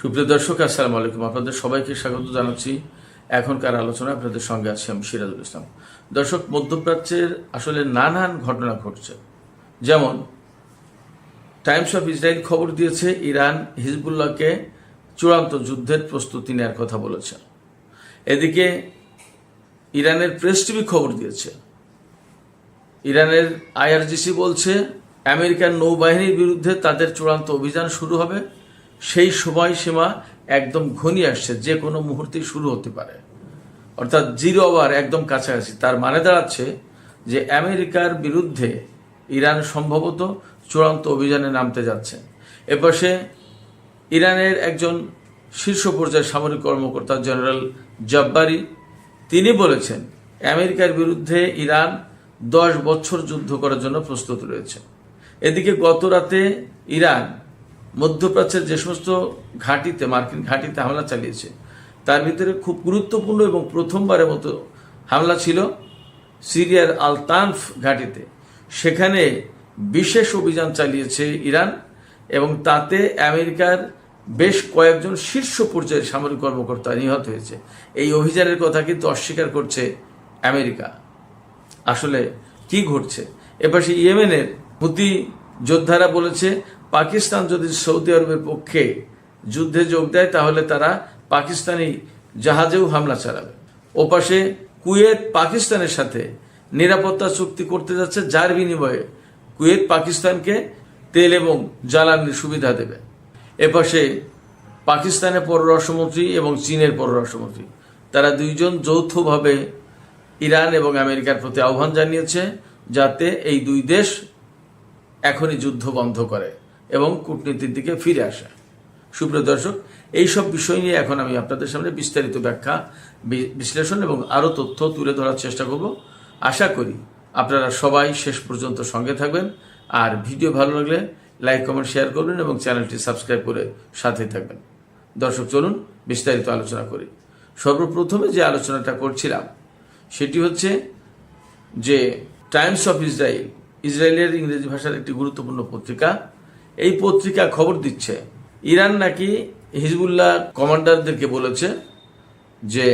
সুপ্রিয় দর্শক, আসসালামু আলাইকুম। আপনাদের সবাইকে স্বাগত জানাচ্ছি এখনকার আলোচনা। আপনাদের সঙ্গে আছি আমি সিরাজুল ইসলাম। দর্শক, মধ্যপ্রাচ্যের আসলে নানান ঘটনা ঘটছে। যেমন টাইমস অফ ইসরায়েল খবর দিয়েছে ইরান হিজবুল্লাহকে চূড়ান্ত যুদ্ধের প্রস্তুতি নেওয়ার কথা বলেছে। এদিকে ইরানের প্রেস টিভি খবর দিয়েছে, ইরানের আইআরজিসি বলছে আমেরিকান নৌবাহিনীর বিরুদ্ধে তাদের চূড়ান্ত অভিযান শুরু হবে। সেই সময়সীমা একদম ঘনিয়ে আসছে, যে কোনো মুহূর্তেই শুরু হতে পারে, অর্থাৎ জিরো আওয়ার একদম কাছাকাছি। তার মানে দাঁড়াচ্ছে যে আমেরিকার বিরুদ্ধে ইরান সম্ভবত চূড়ান্ত অভিযানে নামতে যাচ্ছে। এপাশে ইরানের একজন শীর্ষ পর্যায়ের সামরিক কর্মকর্তা জেনারেল জাব্বারি তিনি বলেছেন আমেরিকার বিরুদ্ধে ইরান 10 বছর যুদ্ধ করার জন্য প্রস্তুত রয়েছে। এদিকে গত রাতে ইরান মধ্যপ্রাচ্যের যে সমস্ত ঘাঁটিতে, মার্কিন ঘাঁটিতে হামলা চালিয়েছে, তার ভিতরে খুব গুরুত্বপূর্ণ এবং প্রথমবারের মতো হামলা ছিল সিরিয়ার আল তানফ ঘাঁটিতে। সেখানে বিশেষ অভিযান চালিয়েছে ইরান এবং তাতে আমেরিকার বেশ কয়েকজন শীর্ষ পর্যায়ের সামরিক কর্মকর্তা নিহত হয়েছে। এই অভিযানের কথা কিন্তু অস্বীকার করছে আমেরিকা। আসলে কি ঘটছে? এপাশে ইয়েমেনের হুতি যোদ্ধারা বলেছে পাকিস্তান যদি সৌদি আরবের পক্ষে যুদ্ধে যোগ দেয় তাহলে তারা পাকিস্তানি জাহাজেও হামলা চালাবে। ওপাশে কুয়েত পাকিস্তানের সাথে নিরাপত্তা চুক্তি করতে যাচ্ছে, যার বিনিময়ে কুয়েত পাকিস্তানকে তেল এবং জ্বালানির সুবিধা দেবে। এপাশে পাকিস্তানের পররাষ্ট্রমন্ত্রী এবং চীনের পররাষ্ট্রমন্ত্রী তারা দুইজন যৌথভাবে ইরান এবং আমেরিকার প্রতি আহ্বান জানিয়েছে যাতে এই দুই দেশ এখনই যুদ্ধ বন্ধ করে এবং কূটনীতির দিকে ফিরে আসে। সুপ্রিয় দর্শক, এইসব বিষয় নিয়ে এখন আমি আপনাদের সামনে বিস্তারিত ব্যাখ্যা, বিশ্লেষণ এবং আরও তথ্য তুলে ধরার চেষ্টা করব। আশা করি আপনারা সবাই শেষ পর্যন্ত সঙ্গে থাকবেন। আর ভিডিও ভালো লাগলে লাইক, কমেন্ট, শেয়ার করবেন এবং চ্যানেলটি সাবস্ক্রাইব করে সাথে থাকবেন। দর্শক, চলুন বিস্তারিত আলোচনা করি। সর্বপ্রথমে যে আলোচনাটা করছিলাম সেটি হচ্ছে যে টাইমস অফ ইসরায়েল, ইসরায়েলের ইংরেজি ভাষার একটি গুরুত্বপূর্ণ পত্রিকা, এই পত্রিকা খবর দিচ্ছে ইরান নাকি হিজবুল্লাহ কমান্ডারদেরকে বলেছে যে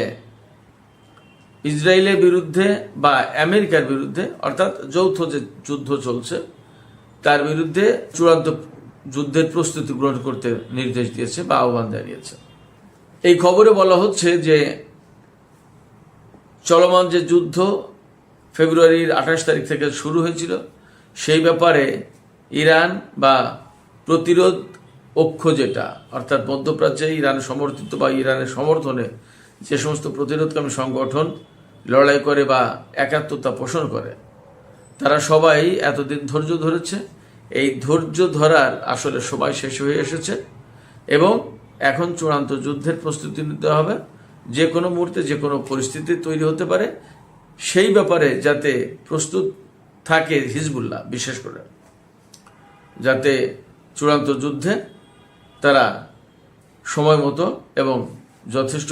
ইসরায়েলের বিরুদ্ধে বা আমেরিকার বিরুদ্ধে, অর্থাৎ যৌথ যে যুদ্ধ চলছে তার বিরুদ্ধে চূড়ান্ত যুদ্ধের প্রস্তুতি গ্রহণ করতে নির্দেশ দিয়েছে বা আহ্বান জানিয়েছে। এই খবরে বলা হচ্ছে যে চলমান যে যুদ্ধ ফেব্রুয়ারির 28 তারিখ থেকে শুরু হয়েছিল, সেই ব্যাপারে ইরান বা প্রতিরোধ অক্ষ যেটা, অর্থাৎ মধ্যপ্রাচ্যে ইরান সমর্থিত বা ইরানের সমর্থনে যে সমস্ত প্রতিরোধকামী সংগঠন লড়াই করে বা একাত্মতা পোষণ করে, তারা সবাই এতদিন ধৈর্য ধরেছে। এই ধৈর্য ধরার আসলে সময় শেষ হয়ে এসেছে এবং এখন চূড়ান্ত যুদ্ধের প্রস্তুতি নিতে হবে। যে কোনো মুহূর্তে যে কোনো পরিস্থিতি তৈরি হতে পারে, সেই ব্যাপারে যাতে প্রস্তুত থাকে হিজবুল্লাহ, বিশেষ করে যাতে চূড়ান্ত যুদ্ধে তারা সময় মতো এবং যথেষ্ট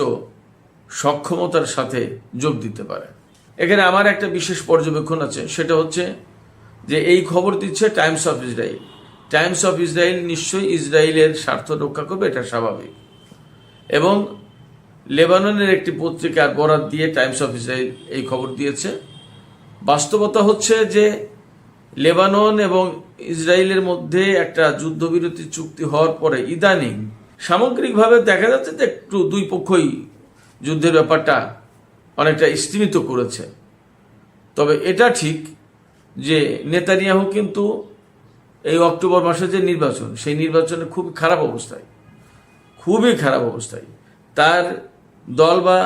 সক্ষমতার সাথে যোগ দিতে পারে। এখানে আমার একটা বিশেষ পর্যবেক্ষণ আছে, সেটা হচ্ছে যে এই খবর দিচ্ছে Times of Israel. Times of Israel নিশ্চয়ই ইসরায়েলের স্বার্থ রক্ষা করবে, এটা স্বাভাবিক। এবং লেবাননের একটি পত্রিকার বরাত দিয়ে টাইমস অফ ইসরায়েল এই খবর দিয়েছে। বাস্তবতা হচ্ছে যে লেবানন এবং ইসরায়েলের মধ্যে একটা যুদ্ধবিরতি চুক্তি হওয়ার পরে ইদানিং সামগ্রিকভাবে দেখা যাচ্ছে যে একটু দুই পক্ষই যুদ্ধের ব্যাপারটা অনেকটা স্তীমিত করেছে। তবে এটা ঠিক যে নেতানিয়াহু কিন্তু এই অক্টোবর মাসে যে নির্বাচন, সেই নির্বাচনে খুবই খারাপ অবস্থায় তার দল বা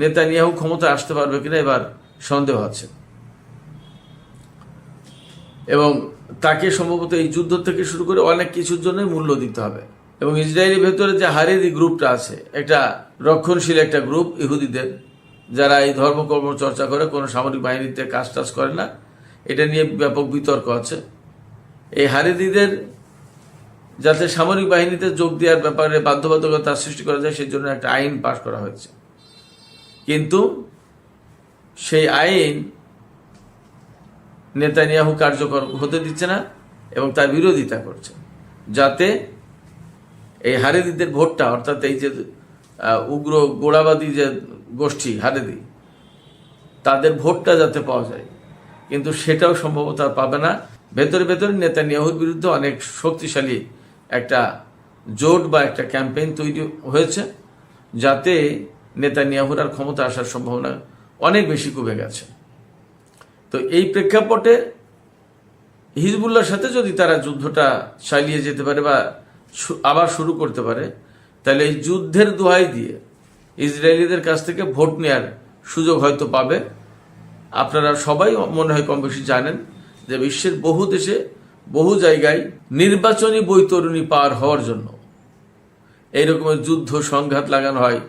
নেতানিয়াহু ক্ষমতায় আসতে পারবে কিনা এবার সন্দেহ আছে। এবং তাকে সম্ভবত এই যুদ্ধ থেকে শুরু করে অনেক কিছুর জন্য মূল্য দিতে হবে। এবং ইসরায়েলের ভেতরে যে হারেদি গ্রুপটা আছে, একটা রক্ষণশীল একটা গ্রুপ ইহুদিদের, যারা এই ধর্মকর্ম চর্চা করে, কোনো সামরিক বাহিনীতে কাজ টাজ করে না, এটা নিয়ে ব্যাপক বিতর্ক আছে। এই হারেদিদের যাতে সামরিক বাহিনীতে যোগ দেওয়ার ব্যাপারে বাধ্যবাধকতা সৃষ্টি করা যায়, সেই জন্য একটা আইন পাশ করা হয়েছে। কিন্তু সেই আইন নেতানিয়াহু কার্যকর হতে দিচ্ছে না এবং তার বিরোধিতা করছে, যাতে এই হারেদিদের ভোটটা, অর্থাৎ এই যে উগ্র গোড়াবাদী যে গোষ্ঠী হারেদি, তাদের ভোটটা যাতে পাওয়া যায়, কিন্তু সেটাও সম্ভবত আর পাবে না। ভেতরে ভেতরে নেতানিয়াহুর বিরুদ্ধে অনেক শক্তিশালী একটা জোট বা একটা ক্যাম্পেইন তৈরি হয়েছে, যাতে নেতানিয়াহুর আর ক্ষমতা আসার সম্ভাবনা অনেক বেশি কমে গেছে। তো এই প্রেক্ষাপটে হিজবুল্লাহর সাথে যদি তারা যুদ্ধটা চালিয়ে যেতে পারে বা আবার শুরু করতে পারে, তাহলে এই যুদ্ধের দোহাই দিয়ে ইসরায়েলিদের কাছ থেকে ভোট নেওয়ার সুযোগ হয়তো পাবে। আপনারা সবাই মনে হয় কম বেশি জানেন যে বিশ্বের বহু দেশে বহু জায়গায় নির্বাচনী বৈতরণী পার হওয়ার জন্য এই রকমের যুদ্ধ সংঘাত লাগানো হয়,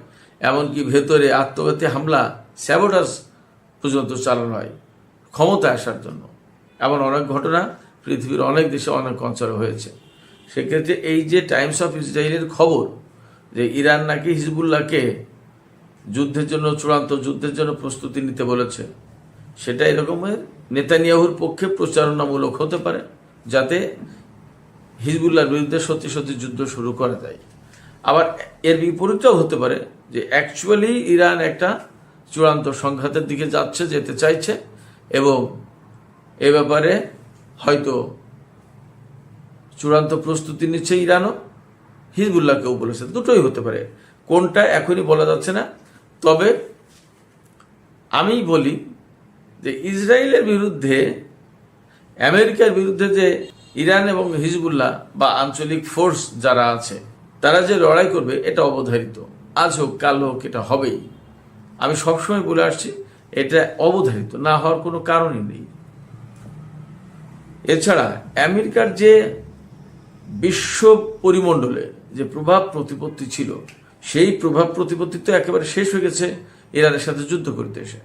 এমনকি ভেতরে আত্মঘাতী হামলা, স্যাবোটাজ পর্যন্ত চালানো হয় ক্ষমতায় আসার জন্য। এমন অনেক ঘটনা পৃথিবীর অনেক দেশে অনেক অঞ্চলে হয়েছে। সেক্ষেত্রে এই যে টাইমস অফ ইসরায়েলের খবর যে ইরান নাকি হিজবুল্লাহকে যুদ্ধের জন্য, চূড়ান্ত যুদ্ধের জন্য প্রস্তুতি নিতে বলেছে, সেটা এরকমের নেতানিয়াহুর পক্ষে প্রচারণামূলক হতে পারে, যাতে হিজবুল্লাহর বিরুদ্ধে সত্যি সত্যি যুদ্ধ শুরু করা যায়। আবার এর বিপরীতটাও হতে পারে যে অ্যাকচুয়ালি ইরান একটা চূড়ান্ত সংঘাতের দিকে যেতে চাইছে, এবং এ ব্যাপারে হয়তো চূড়ান্ত প্রস্তুতি নিচ্ছে ইরানও, হিজবুল্লাহকেও বলেছে। দুটোই হতে পারে, কোনটা এখনই বলা যাচ্ছে না। তবে আমি বলি যে ইসরায়েলের বিরুদ্ধে, আমেরিকার বিরুদ্ধে যে ইরান এবং হিজবুল্লাহ বা আঞ্চলিক ফোর্স যারা আছে, তারা যে লড়াই করবে, এটা অবধারিত। আজ হোক কাল হোক, এটা হবেই। আমি সবসময় বলে আসছি, এটা অবধারিত, না হওয়ার কোনো কারণই নেই। এছাড়া আমেরিকার যে বিশ্ব পরিমণ্ডলে যে প্রভাব প্রতিপত্তি ছিল, সেই প্রভাব প্রতিপত্তি তো একেবারে শেষ হয়ে গেছে ইরানের সাথে যুদ্ধ করতে এসে।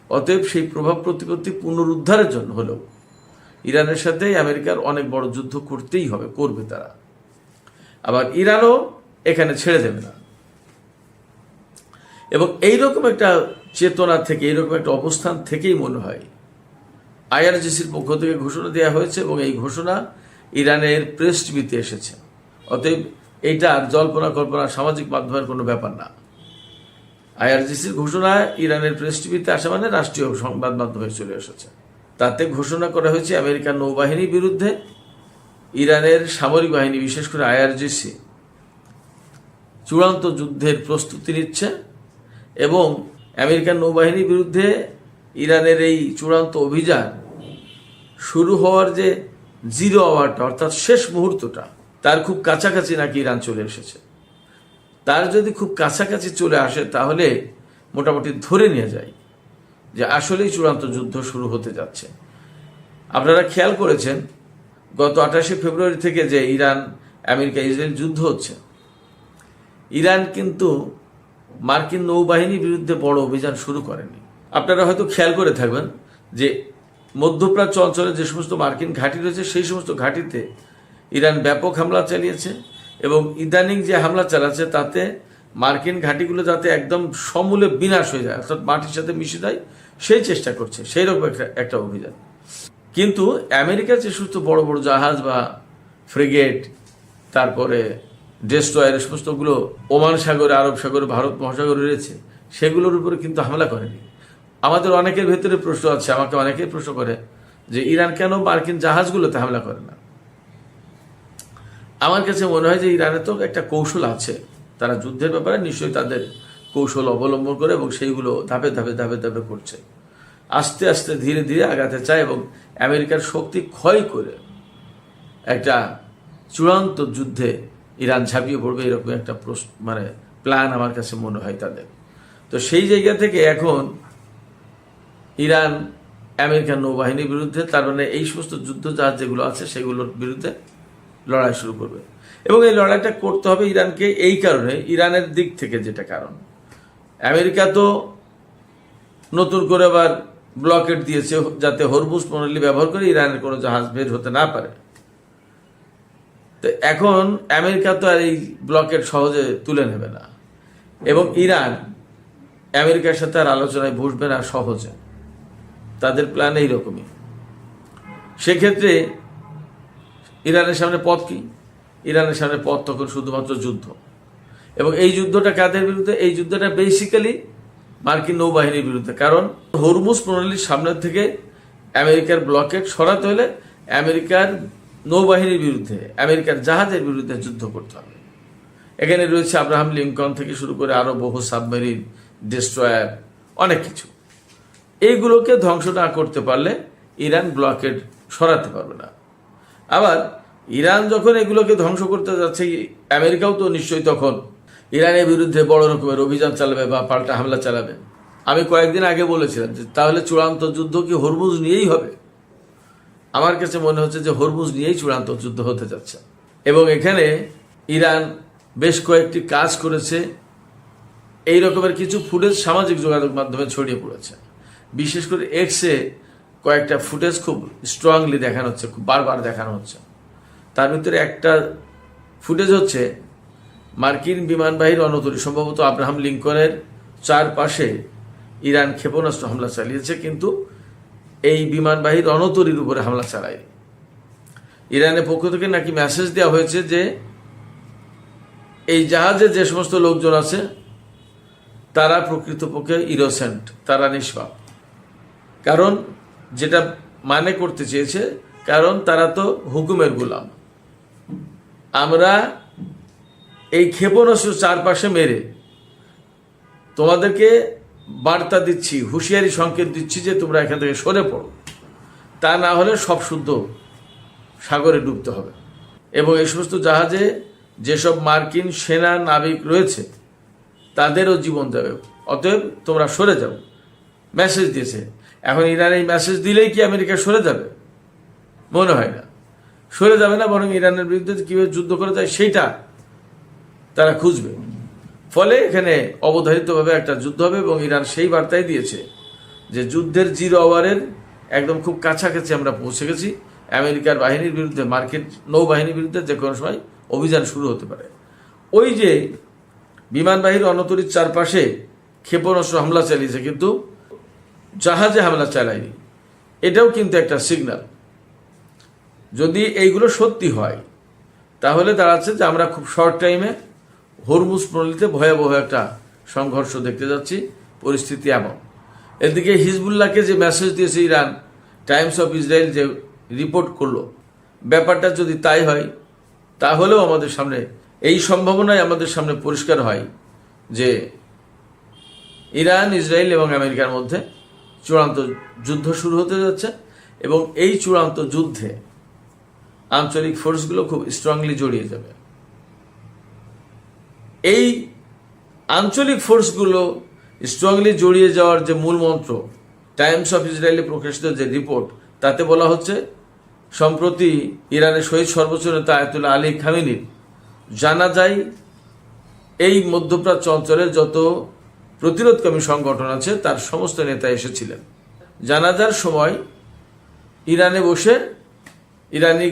অতএব সেই প্রভাব প্রতিপত্তি পুনরুদ্ধারের জন্য হলেও ইরানের সাথে আমেরিকার অনেক বড় যুদ্ধ করতেই হবে, করবে তারা। আবার ইরানও এখানে ছেড়ে দেবে না। এবং এইরকম একটা চেতনা থেকে, এইরকম একটা অবস্থান থেকেই মনে হয় আইআরজিসির পক্ষ থেকে ঘোষণা দেওয়া হয়েছে, এবং এই ঘোষণা ইরানের প্রেস টিভিতে এসেছে। অতএব এইটা আর জল্পনা কল্পনা, সামাজিক মাধ্যমের কোনো ব্যাপার না। আইআরজিসির ঘোষণা ইরানের প্রেস টিভিতে আসা মানে রাষ্ট্রীয় সংবাদ মাধ্যমে চলে এসেছে। তাতে ঘোষণা করা হয়েছে আমেরিকার নৌবাহিনীর বিরুদ্ধে ইরানের সামরিক বাহিনী, বিশেষ করে আইআরজিসি, চূড়ান্ত যুদ্ধের প্রস্তুতি নিচ্ছে, এবং আমেরিকান নৌবাহিনীর বিরুদ্ধে ইরানের এই চূড়ান্ত অভিযান শুরু হওয়ার যে জিরো আওয়ারটা, অর্থাৎ শেষ মুহূর্তটা, তার খুব কাছাকাছি নাকি ইরান চলে এসেছে। তার যদি খুব কাছাকাছি চলে আসে, তাহলে মোটামুটি ধরে নিয়ে যায় যে আসলেই চূড়ান্ত যুদ্ধ শুরু হতে যাচ্ছে। আপনারা খেয়াল করেছেন গত 28 ফেব্রুয়ারি থেকে যে ইরান আমেরিকা ইসরায়েল যুদ্ধ হচ্ছে, ইরান কিন্তু মার্কিন নৌবাহিনীর বিরুদ্ধে বড় অভিযান শুরু করেনি। আপনারা হয়তো খেয়াল করে থাকবেন যে মধ্যপ্রাচ্য অঞ্চলে যে সমস্ত মার্কিন ঘাঁটি রয়েছে, সেই সমস্ত ঘাঁটিতে ইরান ব্যাপক হামলা চালিয়েছে, এবং ইদানিং যে হামলা চালাচ্ছে তাতে মার্কিন ঘাঁটিগুলো যাতে একদম সমূলে বিনাশ হয়ে যায়, অর্থাৎ মাটির সাথে মিশে যায়, সেই চেষ্টা করছে, সেই রকম একটা অভিযান। কিন্তু আমেরিকার যে সমস্ত বড় বড় জাহাজ বা ফ্রিগেট, তারপরে ডেস্ট্রয়ার, সমস্তগুলো ওমান সাগরে, আরব সাগরে, ভারত মহাসাগরে রয়েছে, সেগুলোর উপরে কিন্তু হামলা করেনি। আমাদের অনেকের ভেতরে প্রশ্ন আছে, আমাকে অনেকেই প্রশ্ন করে যে ইরান কেন মার্কিন জাহাজগুলোতে হামলা করে না। আমার কাছে মনে হয় যে ইরানের তো একটা কৌশল আছে, তারা যুদ্ধের ব্যাপারে নিশ্চয়ই তাদের কৌশল অবলম্বন করে, এবং সেইগুলো ধাপে ধাপে ধাপে ধাপে করছে, আস্তে আস্তে ধীরে ধীরে আগাতে চায়, এবং আমেরিকার শক্তি ক্ষয় করে একটা চূড়ান্ত যুদ্ধে ইরান ঝাঁপিয়ে পড়বে, এরকম একটা প্ল্যান আমার কাছে মনে হয় তাদের। তো সেই জায়গা থেকে এখন ইরান আমেরিকান নৌবাহিনীর বিরুদ্ধে, তার মানে এই সমস্ত যুদ্ধ জাহাজ যেগুলো আছে সেগুলোর বিরুদ্ধে লড়াই শুরু করবে। এবং এই লড়াইটা করতে হবে ইরানকে এই কারণে, ইরানের দিক থেকে যেটা কারণ, আমেরিকা তো নতুন করে আবার ব্লকেট দিয়েছে যাতে হরমুজ প্রণালী ব্যবহার করে ইরানের কোনো জাহাজ বের হতে না পারে। তো এখন আমেরিকা তো আর এই ব্লকেট সহজে তুলে নেবে না, এবং ইরান আমেরিকার সাথে আর আলোচনায় বসবে না সহজে, তাদের প্ল্যান এইরকমই। সেক্ষেত্রে ইরানের সামনে পথ কি? ইরানের সামনে পথ তখন শুধুমাত্র যুদ্ধ। এবং এই যুদ্ধটা কাদের বিরুদ্ধে? এই যুদ্ধটা বেসিক্যালি মার্কিন নৌবাহিনীর বিরুদ্ধে। কারণ হরমুজ প্রণালীর সামনের থেকে আমেরিকার ব্লকেট সরাতে হলে আমেরিকার নৌবাহিনীর বিরুদ্ধে, আমেরিকার জাহাজের বিরুদ্ধে যুদ্ধ করতে হবে। এখানে রয়েছে আব্রাহাম লিঙ্কন থেকে শুরু করে আরও বহু সাবমেরিন, ডেস্ট্রয়ার, অনেক কিছু। এইগুলোকে ধ্বংস না করতে পারলে ইরান ব্লকেট সরাতে পারবে না। আবার ইরান যখন এগুলোকে ধ্বংস করতে যাচ্ছে, আমেরিকাও তো নিশ্চয়ই তখন ইরানের বিরুদ্ধে বড় রকমের অভিযান চালাবে বা পাল্টা হামলা চালাবে। আমি কয়েকদিন আগে বলেছিলাম যে তাহলে চূড়ান্ত যুদ্ধ কি হরমুজ নিয়েই হবে? আমার কাছে মনে হচ্ছে যে হরমুজ নিয়েই চূড়ান্ত যুদ্ধ হতে যাচ্ছে। এবং এখানে ইরান বেশ কয়েকটি কাজ করেছে। এই রকমের কিছু ফুটেজ সামাজিক যোগাযোগ মাধ্যমে ছড়িয়ে পড়েছে। বিশেষ করে এক্সে কয়েকটা ফুটেজ খুব স্ট্রংলি দেখানো হচ্ছে, খুব বারবার দেখানো হচ্ছে। তার ভিতরে একটা ফুটেজ হচ্ছে মার্কিন বিমানবাহী রণতরী, সম্ভবত আব্রাহাম লিঙ্কনের চারপাশে ইরান ক্ষেপণাস্ত্র হামলা চালিয়েছে, কিন্তু এই বিমানবাহী রণতরীর উপরে হামলা চালায়। ইরানের পক্ষ থেকে নাকি মেসেজ দেওয়া হয়েছে যে এই জাহাজে যে সমস্ত লোকজন আছে তারা প্রকৃতপক্ষে ইনোসেন্ট, তারা নিষ্পাপ। কারণ যেটা মানে করতে চেয়েছে, কারণ তারা তো হুকুমের গোলাম। আমরা এই ক্ষেপণাস্ত্র চারপাশে মেরে তোমাদেরকে বার্তা দিচ্ছি, হুঁশিয়ারি সংকেত দিচ্ছি যে তোমরা এখান থেকে সরে পড়ো, তা না হলে সব শুদ্ধ সাগরে ডুবতে হবে। এবং এই সমস্ত জাহাজে যেসব মার্কিন সেনা নাবিক রয়েছে তাদেরও জীবন দেবে, অতএব তোমরা সরে যাও, মেসেজ দিয়েছে। এখন ইরান এই মেসেজ দিলেই কি আমেরিকা সরে যাবে? মনে হয় না, সরে যাবে না। বরং ইরানের বিরুদ্ধে কীভাবে যুদ্ধ করা যায় সেইটা তারা খুঁজবে। ফলে এখানে অবধারিতভাবে একটা যুদ্ধ হবে। এবং ইরান সেই বার্তাই দিয়েছে যে যুদ্ধের 0 আওয়ারের একদম খুব কাছাকাছি আমরা পৌঁছে গেছি। আমেরিকার বাহিনীর বিরুদ্ধে, মার্কিন নৌবাহিনীর বিরুদ্ধে যে কোনো সময় অভিযান শুরু হতে পারে। ওই যে বিমানবাহীর রণতরীর চারপাশে ক্ষেপণাস্ত্র হামলা চালিয়েছে, কিন্তু জাহাজে হামলা চালায়নি, এটাও কিন্তু একটা সিগন্যাল। যদি এইগুলো সত্যি হয় তাহলে দাঁড়াচ্ছে যে আমরা খুব শর্ট টাইমে হরমুজ প্রণালীতে ভয়াবহ একটা সংঘর্ষ দেখতে যাচ্ছি। পরিস্থিতি এমন। এদিকে হিজবুল্লাহকে যে মেসেজ দিয়েছে ইরান, টাইমস অফ ইসরায়েল যে রিপোর্ট করলো, ব্যাপারটা যদি তাই হয় তাহলেও আমাদের সামনে এই সম্ভাবনাই আমাদের সামনে পরিষ্কার হয় যে ইরান, ইসরায়েল এবং আমেরিকার মধ্যে চূড়ান্ত যুদ্ধ শুরু হতে যাচ্ছে। এবং এই চূড়ান্ত যুদ্ধে আঞ্চলিক ফোর্সগুলো খুব স্ট্রংলি জড়িয়ে যাবে। এই আঞ্চলিক ফোর্সগুলো স্ট্রংলি জড়িয়ে যাওয়ার যে মূল মন্ত্র, টাইমস অফ ইসরায়েলে প্রকাশিত যে রিপোর্ট, তাতে বলা হচ্ছে সম্প্রতি ইরানের শহীদ সর্বোচ্চ নেতা আয়াতুল্লাহ আলী খামেনির জানাজায় এই মধ্যপ্রাচ্য অঞ্চলের যত প্রতিরোধকামী সংগঠন আছে তার সমস্ত নেতা এসেছিলেন। জানাজার সময় ইরানে বসে ইরানি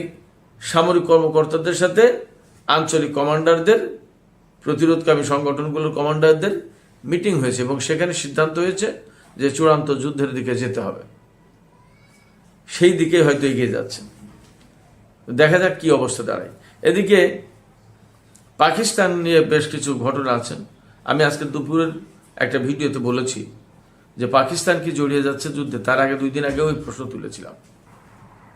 সামরিক কর্মকর্তাদের সাথে আঞ্চলিক কমান্ডারদের, প্রতিরোধকামী সংগঠনগুলোর কমান্ডারদের মিটিং হয়েছে এবং সেখানে সিদ্ধান্ত হয়েছে যে চূড়ান্ত যুদ্ধের দিকে যেতে হবে। সেই দিকে হয়তো এগিয়ে যাচ্ছে। দেখা যাক কি অবস্থা দাঁড়ায়। এদিকে পাকিস্তান নিয়ে বেশ কিছু ঘটনা আছে। আমি আজকে দুপুরের একটা ভিডিওতে বলেছি যে পাকিস্তান কি জড়িয়ে যাচ্ছে যুদ্ধে। তার আগে 2 দিন আগে ওই প্রশ্ন তুলেছিলাম।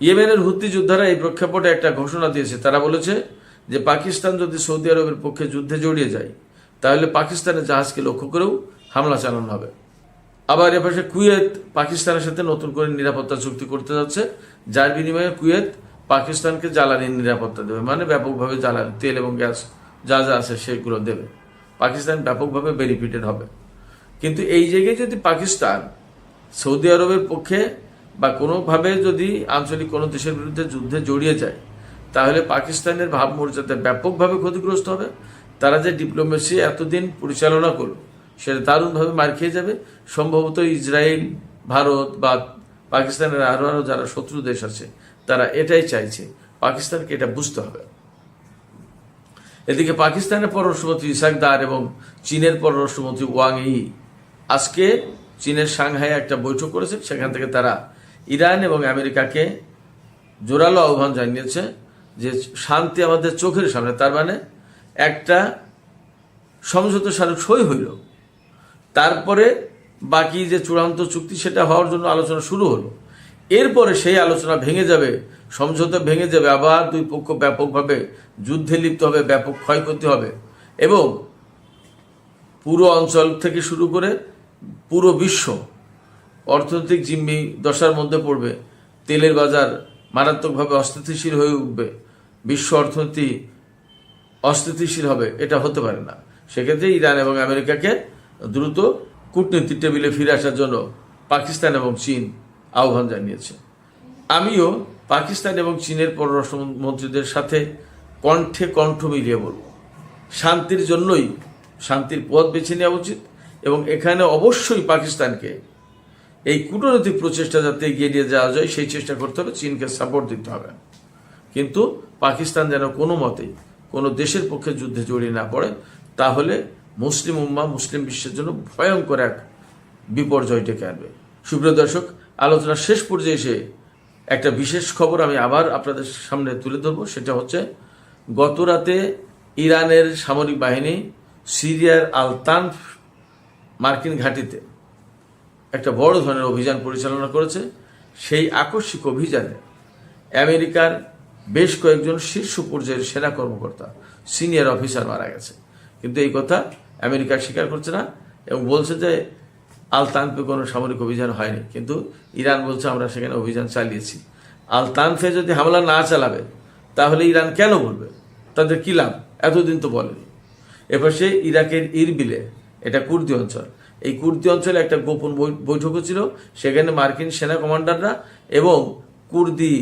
ইয়েমেনের হুতি যোদ্ধারা এই প্রেক্ষাপটে একটা ঘোষণা দিয়েছে। তারা বলেছে যে পাকিস্তান যদি সৌদি আরবের পক্ষে যুদ্ধে জড়িয়ে যায় তাহলে পাকিস্তানের জাহাজকে লক্ষ্য করেও হামলা চালানো হবে। আবার এপাশে কুয়েত পাকিস্তানের সাথে নতুন করে নিরাপত্তা চুক্তি করতে যাচ্ছে, যার বিনিময়ে কুয়েত পাকিস্তানকে জ্বালানির নিরাপত্তা দেবে, মানে ব্যাপকভাবে জ্বালানি, তেল এবং গ্যাস যা যা আছে সেগুলো দেবে। পাকিস্তান ব্যাপকভাবে বেনিফিটেড হবে। কিন্তু এই জায়গায় যদি পাকিস্তান সৌদি আরবের পক্ষে বা কোনোভাবে যদি আঞ্চলিক কোনো দেশের বিরুদ্ধে যুদ্ধে জড়িয়ে যায় তাহলে পাকিস্তানের ভাবমর্যাদা ব্যাপকভাবে ক্ষতিগ্রস্ত হবে। তারা যে ডিপ্লোমেসি এতদিন পরিচালনা করল সেটা দারুণভাবে মার খেয়ে যাবে। সম্ভবত ইসরায়েল, ভারত বা পাকিস্তানের আরও যারা শত্রু দেশ আছে তারা এটাই চাইছে, পাকিস্তানকে এটা বুঝতে হবে। এদিকে পাকিস্তানের পররাষ্ট্রমন্ত্রী ইসাক দার এবং চীনের পররাষ্ট্রমন্ত্রী ওয়াং ই আজকে চীনের সাংহাইয়ে একটা বৈঠক করেছে। সেখান থেকে তারা ইরান এবং আমেরিকাকে জোরালো আহ্বান জানিয়েছে যে শান্তি আমাদের চোখের সামনে, তার মানে একটা সমঝোতা স্মারক সই হইল, তারপরে বাকি যে চূড়ান্ত চুক্তি সেটা হওয়ার জন্য আলোচনা শুরু হলো। এরপরে সেই আলোচনা ভেঙে যাবে, সমঝোতা ভেঙে যাবে, আবার দুই পক্ষ ব্যাপকভাবে যুদ্ধে লিপ্ত হবে, ব্যাপক ক্ষয়ক্ষতি হবে এবং পুরো অঞ্চল থেকে শুরু করে পুরো বিশ্ব অর্থনৈতিক জিম্মি দশার মধ্যে পড়বে। তেলের বাজার মারাত্মকভাবে অস্থিতিশীল হয়ে উঠবে, বিশ্ব অর্থনীতি অস্থিতিশীল হবে। এটা হতে পারে না। সেক্ষেত্রে ইরান এবং আমেরিকাকে দ্রুত কূটনীতির টেবিলে ফিরে আসার জন্য পাকিস্তান এবং চীন আহ্বান জানিয়েছে। আমিও পাকিস্তান এবং চীনের পররাষ্ট্রমন্ত্রীদের সাথে কণ্ঠে কণ্ঠ মিলিয়ে বলব, শান্তির জন্যই শান্তির পথ বেছে নেওয়া উচিত এবং এখানে অবশ্যই পাকিস্তানকে এই কূটনৈতিক প্রচেষ্টা যাতে এগিয়ে নিয়ে যাওয়া যায় সেই চেষ্টা করতে হবে, চীনকে সাপোর্ট দিতে হবে। কিন্তু পাকিস্তান যেন কোনো মতেই কোনো দেশের পক্ষে যুদ্ধে জড়িয়ে না পড়ে, তাহলে মুসলিম উম্মাহ, মুসলিম বিশ্বের জন্য ভয়ঙ্কর এক বিপর্যয় ডেকে আনবে। সুপ্রিয় দর্শক, আলোচনার শেষ পর্যায়ে এসে একটা বিশেষ খবর আমি আবার আপনাদের সামনে তুলে ধরবো। সেটা হচ্ছে গত রাতে ইরানের সামরিক বাহিনী সিরিয়ার আল তানফ মার্কিন ঘাঁটিতে একটা বড় ধরনের অভিযান পরিচালনা করেছে। সেই আকস্মিক অভিযানে আমেরিকার বেশ কয়েকজন শীর্ষ পর্যায়ের সেনা কর্মকর্তা, সিনিয়র অফিসার মারা গেছে। কিন্তু এই কথা আমেরিকা স্বীকার করছে না এবং বলছে যে আল তানফে কোনো সামরিক অভিযান হয়নি। কিন্তু ইরান বলছে আমরা সেখানে অভিযান চালিয়েছি। আল তানফে যদি হামলা না চালাবে তাহলে ইরান কেন বলবে? তাদের কী লাভ? এতদিন তো বলেনি। এরপর সে ইরাকের ইরবিলে, এটা কুর্দি অঞ্চল, এই কুর্দি অঞ্চলে একটা গোপন বৈঠকও ছিল। সেখানে মার্কিন সেনা কমান্ডাররা এবং কুর্দি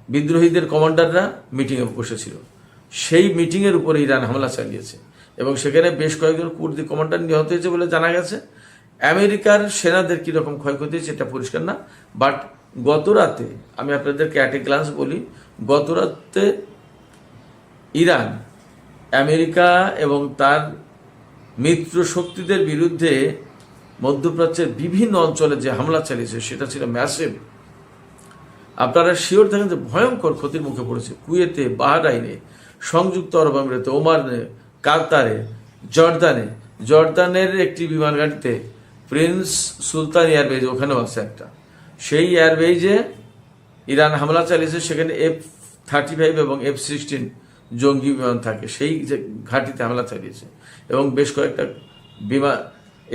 বিদ্রোহীদের কমান্ডাররা মিটিংয়ে বসেছিল। সেই মিটিংয়ের উপরে ইরান হামলা চালিয়েছে এবং সেখানে বেশ কয়েকজন কুর্দি কমান্ডার নিহত হয়েছে বলে জানা গেছে। আমেরিকার সেনাদের কীরকম ক্ষয়ক্ষতি হয়েছে এটা পরিষ্কার না, বাট গত রাতে আমি আপনাদেরকে অ্যাট এ গ্লান্স বলি, গত রাতে ইরান আমেরিকা এবং তার মিত্র শক্তিদের বিরুদ্ধে মধ্যপ্রাচ্যের বিভিন্ন অঞ্চলে যে হামলা চালিয়েছে সেটা ছিল ম্যাসিভ। আপনারা শিওর থাকেন যে ভয়ঙ্কর ক্ষতির মুখে পড়েছে কুয়েতে, বাহরাইনে, সংযুক্ত আরব আমিরাতে, ওমানে, কাতারে, জর্দানের একটি বিমান ঘাঁটিতে প্রিন্স সুলতান এয়ারবেজ, ওখানেও আছে একটা, সেই এয়ারবেজে ইরান হামলা চালিয়েছে। সেখানে F-35 এবং F-16 জঙ্গি বিমান থাকে, সেই যে ঘাঁটিতে হামলা চালিয়েছে এবং বেশ কয়েকটা বিমান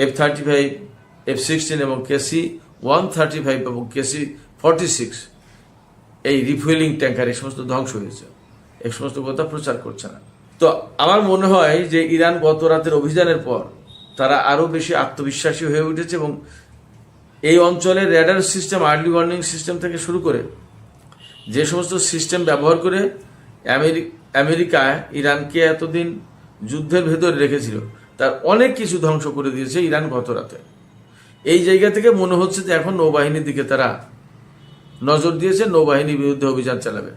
F-35, F-16 এবং KC-135 এবং KC-46 এই রিফুয়েলিং ট্যাঙ্কার এই সমস্ত ধ্বংস হয়েছে। এই সমস্ত কথা প্রচার করছে না। তো আমার মনে হয় যে ইরান গত রাতের অভিযানের পর তারা আরও বেশি আত্মবিশ্বাসী হয়ে উঠেছে এবং এই অঞ্চলের radar system, early warning system থেকে শুরু করে যে সমস্ত সিস্টেম ব্যবহার করে আমেরিকা ইরানকে এতদিন যুদ্ধের ভেতরে রেখেছিল তার অনেক কিছু ধ্বংস করে দিয়েছে ইরান গত রাতে। এই জায়গা থেকে মনে হচ্ছে যে এখন নৌবাহিনীর দিকে তারা নজর দিয়েছে, নৌবাহিনীর বিরুদ্ধে অভিযান চালাবে।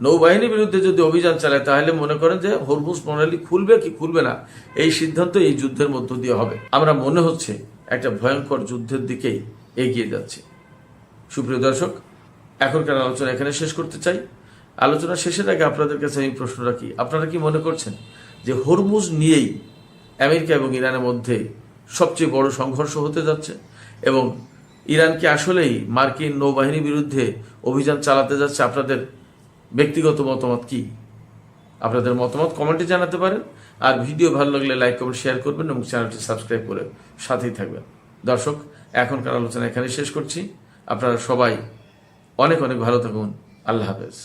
নৌবাহিনীর বিরুদ্ধে যদি অভিযান চালায় তাহলে মনে করেন যে হরমুজ প্রণালী খুলবে কি খুলবে না এই সিদ্ধান্ত এই যুদ্ধের মধ্য দিয়ে হবে। আমরা মনে হচ্ছে একটা ভয়ঙ্কর যুদ্ধের দিকেই এগিয়ে যাচ্ছে। সুপ্রিয় দর্শক, এখনকার আলোচনা এখানে শেষ করতে চাই। আলোচনা শেষের আগে আপনাদের কাছে আমি প্রশ্ন রাখি, আপনারা কি মনে করছেন যে হরমুজ নিয়েই আমেরিকা এবং ইরানের মধ্যে সবচেয়ে বড় সংঘর্ষ হতে যাচ্ছে এবং ইরান কি আসলেই মার্কিন নৌবাহিনীর বিরুদ্ধে অভিযান চালাতে যাচ্ছে? আপনাদের ব্যক্তিগত মতামত কি? আপনাদের মতামত কমেন্টে জানাতে পারেন। আর ভিডিও ভালো লাগলে লাইক, কমেন্ট, শেয়ার করবেন এবং চ্যানেলটি সাবস্ক্রাইব করে সাথেই থাকবেন। দর্শক, এখনকার আলোচনা এখানে শেষ করছি। আপনারা সবাই অনেক অনেক ভালো থাকুন। আল্লাহ হাফেজ।